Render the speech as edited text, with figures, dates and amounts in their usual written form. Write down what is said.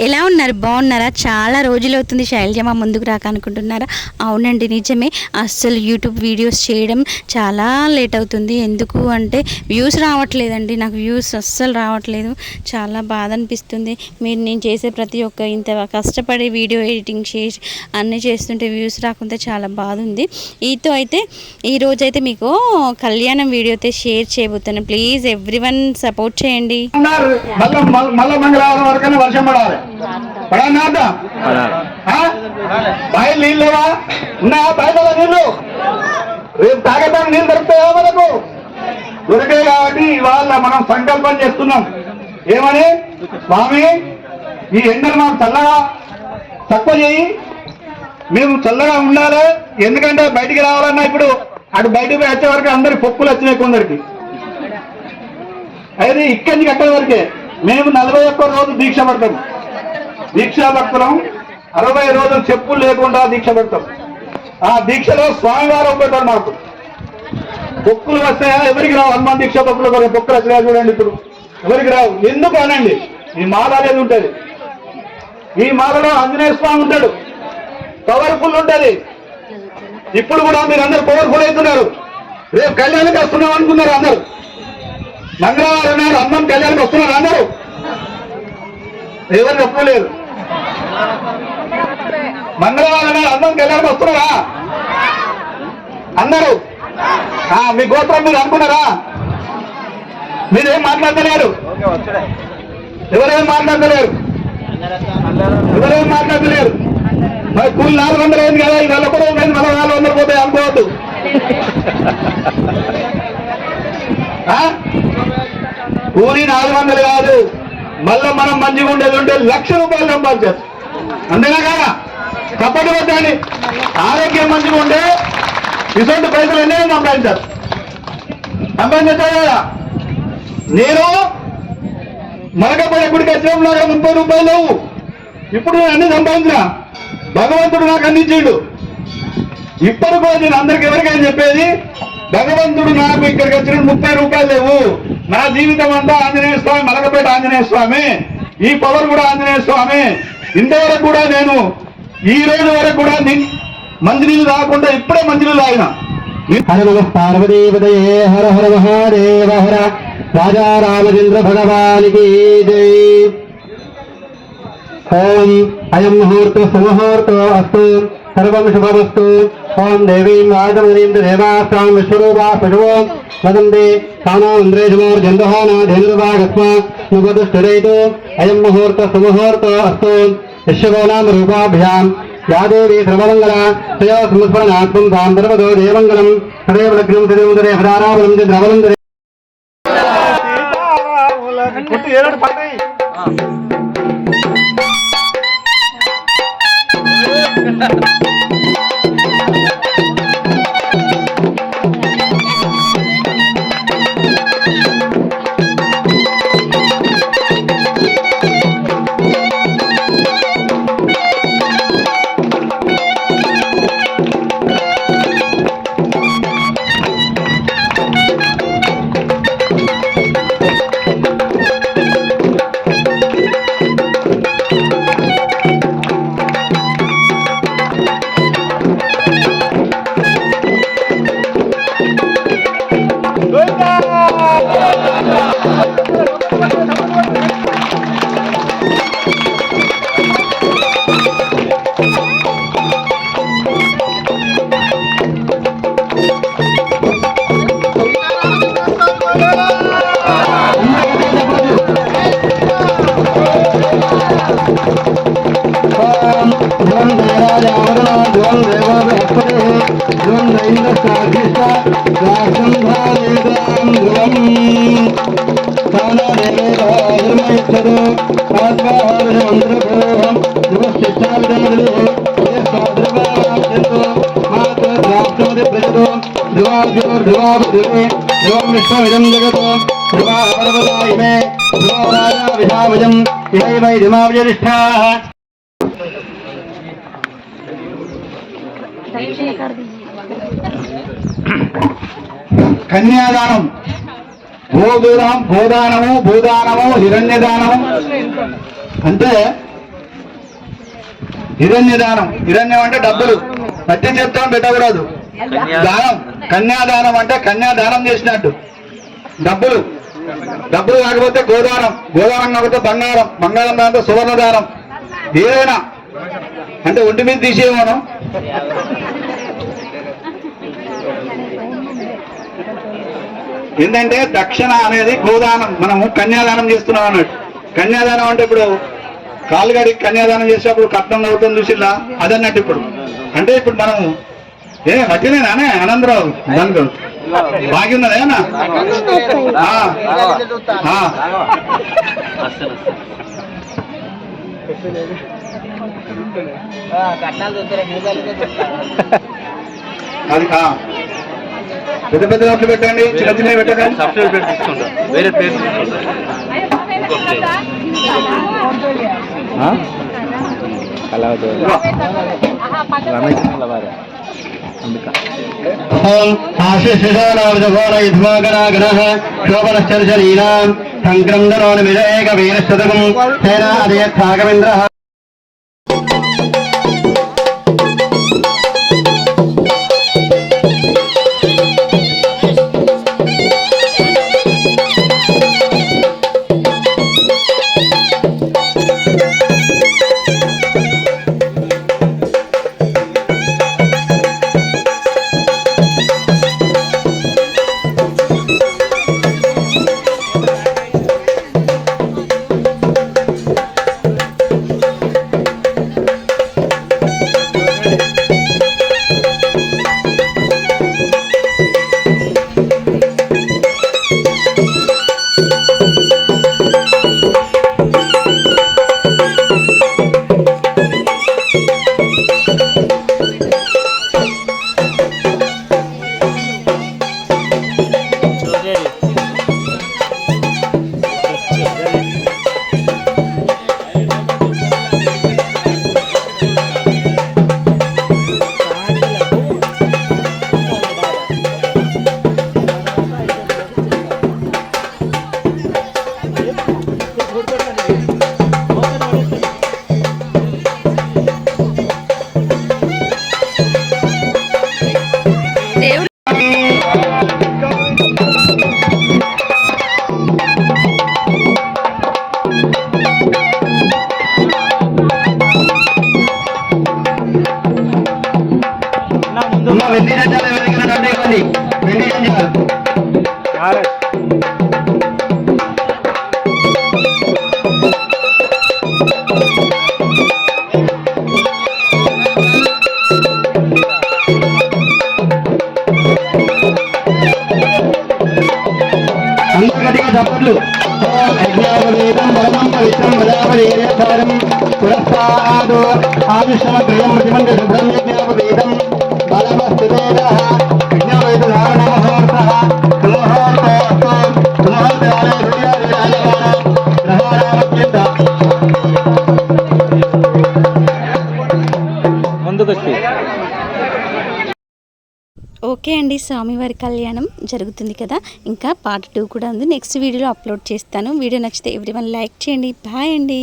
ఎలా ఉన్నారు? బాగున్నారా? చాలా రోజులు అవుతుంది శైలజమ్మ ముందుకు రాక అనుకుంటున్నారా? అవునండి, నిజమే. అస్సలు యూట్యూబ్ వీడియోస్ చేయడం చాలా లేట్ అవుతుంది. ఎందుకు అంటే వ్యూస్ రావట్లేదండి. నాకు వ్యూస్ అస్సలు రావట్లేదు. చాలా బాధ అనిపిస్తుంది. నేను చేసే ప్రతి ఒక్క ఇంత కష్టపడి వీడియో ఎడిటింగ్ చేసి అన్నీ చేస్తుంటే వ్యూస్ రాకుంటే చాలా బాధ ఉంది. ఈరోజైతే మీకు కళ్యాణం వీడియో అయితే షేర్ చేయబోతాను. ప్లీజ్ ఎవ్రీవన్ సపోర్ట్ చేయండి. మంగళవారం వరకైనా వర్షం పడాలి. పడాలి బాయ్ నీళ్ళు లేవా? ఉన్నాయా బాయిలో నీళ్లు? రేపు తాగడానికి నీళ్ళు దొరుకుతాయా? మనకు దొరికాయి. కాబట్టి ఇవాళ మనం సంకల్పం చేస్తున్నాం. ఏమని? స్వామి, ఈ ఎండలు మాకు చల్లగా తక్కువ చేయి, మేము చల్లగా ఉండాలి. ఎందుకంటే బయటికి రావాలన్నా ఇప్పుడు అటు బయటకు వచ్చే వరకు అందరికి పొక్కులు వచ్చినాయి కొందరికి. అయితే ఇక్కడి నుంచి అక్కడి వరకే మేము 41 రోజులు దీక్ష పడతాం. దీక్షా భక్తులం 60 రోజులు చెప్పులు లేకుండా దీక్ష పడతాం. ఆ దీక్షలో స్వామివారు పెడతారు. మాకు పొక్కులు వస్తాయా? ఎవరికి రావు. హనుమాన్ దీక్ష పొక్కులు పొక్కులు వచ్చినా చూడండి. ఇప్పుడు ఎవరికి రావు. ఎందుకు అనండి, ఈ మాల అనేది ఉంటుంది. ఈ మాలలో ఆంజనేయ స్వామి ఉంటాడు, పవర్ఫుల్ ఉంటుంది. ఇప్పుడు కూడా మీరు అందరు పవర్ఫుల్ అవుతున్నారు. రేపు కళ్యాణానికి వస్తున్నాం అనుకున్నారు అందరు. మంగళవారం నాడు అన్నం కళ్యాణానికి వస్తున్నారు అందరూ. ఎవరు ఒప్పుకోలేదు. మంగళవారం నాడు అన్నం కళ్యాణానికి వస్తున్నారా అందరూ? మీ గోత్రం మీరు అనుకున్నారా? మీరేం మాట్లాడతలేరు. ఎవరేం మాట్లాడతలేరు. మరి కూలి 400 అయింది కదా, ఈ 400 అయింది, మళ్ళీ 400 పోతాయి అనుకోవద్దు. కూలి 400 కాదు, మళ్ళీ మనం మంచిగా ఉండేది ఉంటే ₹1,00,000 సంపాదించారు. అంతేనా కాదా? తప్పటి వద్దండి. ఆరోగ్యం మంచిగా ఉంటే ఇటువంటి పైసలు ఎన్నో సంపాదించారు. కదా. నేను మరకపడే గుడికి వచ్చినప్పుడు నాకు ₹30 లేవు. ఇప్పుడు నేను అన్ని సంపాదించిన. భగవంతుడు నాకు అందించాడు. ఇప్పటికో నేను అందరికి ఎవరికైనా చెప్పేది, భగవంతుడు నాకు ఇక్కడికి వచ్చిన ₹30 లేవు. నా జీవితం అంతా ఆంజనేయ స్వామి, మలకపేట ఆంజనేయ స్వామి, ఈ పవర్ కూడా ఆంజనేయ స్వామి. ఇంతవరకు కూడా నేను ఈ రోజు వరకు కూడా మంచినీళ్ళు తాగకుండా ఇప్పుడే మంచినీళ్ళు తాగిన. హర నమ పార్వతీపతయే హర హర మహాదేవ హర. రాజా రామచంద్ర భగవానికి జై. ఓం అయం ముహూర్త సుముహూర్తో అస్తు, సర్వం శుభమస్తు. ఓం దేవీం రాజమనీం దేవాస్తాం విశ్వరూపా పశువో వదందే తానో ఇంద్రేజమోర్జందోనాధేనుర్వాగస్మ నుపదుష్టురైతు. అయం ముహూర్త సుముహూర్తో అస్తు. యశ్వగోనామ రూపాభ్యాం యా దేవీ సర్వమంగళ తయో సంస్మరణాత్మం తాం సర్వదో దేవమంగళం సదైవ లగ్నం సదైవ హృదారావళం ద్రవలం విశ్వమిదం జగతో ధ్రువాపర్వతాయిమే ధ్రువో రాజా విధామజం ఇహైవై ధిమావజరిష్ఠాః. కన్యాదానం, భూదానము, భూదానము, హిరణ్యదానము. అంటే హిరణ్యదానం, హిరణ్యం అంటే డబ్బులు, మట్టి చెప్తాం పెట్టకూడదు. దానం, కన్యాదానం అంటే కన్యాదానం చేసినట్టు డబ్బులు. డబ్బులు కాకపోతే గోదానం, గోదానం కాకపోతే బంగారం, బంగారం దాంతో సువర్ణదానం. ఏదైనా అంటే ఒంటి మీద తీసేయమను. ఏంటంటే దక్షిణ అనేది గోదానం, మనము కన్యాదానం చేస్తున్నాం అన్నట్టు. కన్యాదానం అంటే ఇప్పుడు కాలుగడి కన్యాదానం చేసేటప్పుడు కట్నం అవుతుంది చూసిలా, అదన్నట్టు. ఇప్పుడు అంటే ఇప్పుడు మనము మధ్యనేనానే ఆనందరావు దానికి బాగి ఉన్నదేనా? అది పెద్ద పెద్ద నోట్లు పెట్టండి, చిన్న చిన్నవి పెట్టండి. సబ్సిడీ పేరు తీసుకుంటాం, వేరే పేరు తీసుకుంటాం. శోభనశ్చరీనాం సంక్రందనోన్మిదేక వీరశతకం సేనాదయత్సాగమింద్ర. వెండి జంజాలు ఎవరికైనా ఇవ్వండి, వెండి జంజాలు. గట్టిగా చప్పట్లు. యజ్ఞాపవేదం బలమం పవిత్రం బలాపదేర్యసారం పురస్సాదు ఆయుష్మగ్రయం ప్రతిమండ శుభ్రం యజ్ఞాపవేదం బలమస్థితేరః యజ్ఞాపవేద ధారణ ముహూర్తః ముహూర్తోస్తు ముహూర్తాలే సూర్యాదిరాజమాన గ్రహారామత్యంత. ముందుకొచ్చి ఓకే అండి, స్వామివారి కళ్యాణం జరుగుతుంది కదా, ఇంకా పార్ట్ 2 కూడా ఉంది. నెక్స్ట్ వీడియోలో అప్లోడ్ చేస్తాను. వీడియో నచ్చితే ఎవ్రీవన్ లైక్ చేయండి. బాయ్ అండి.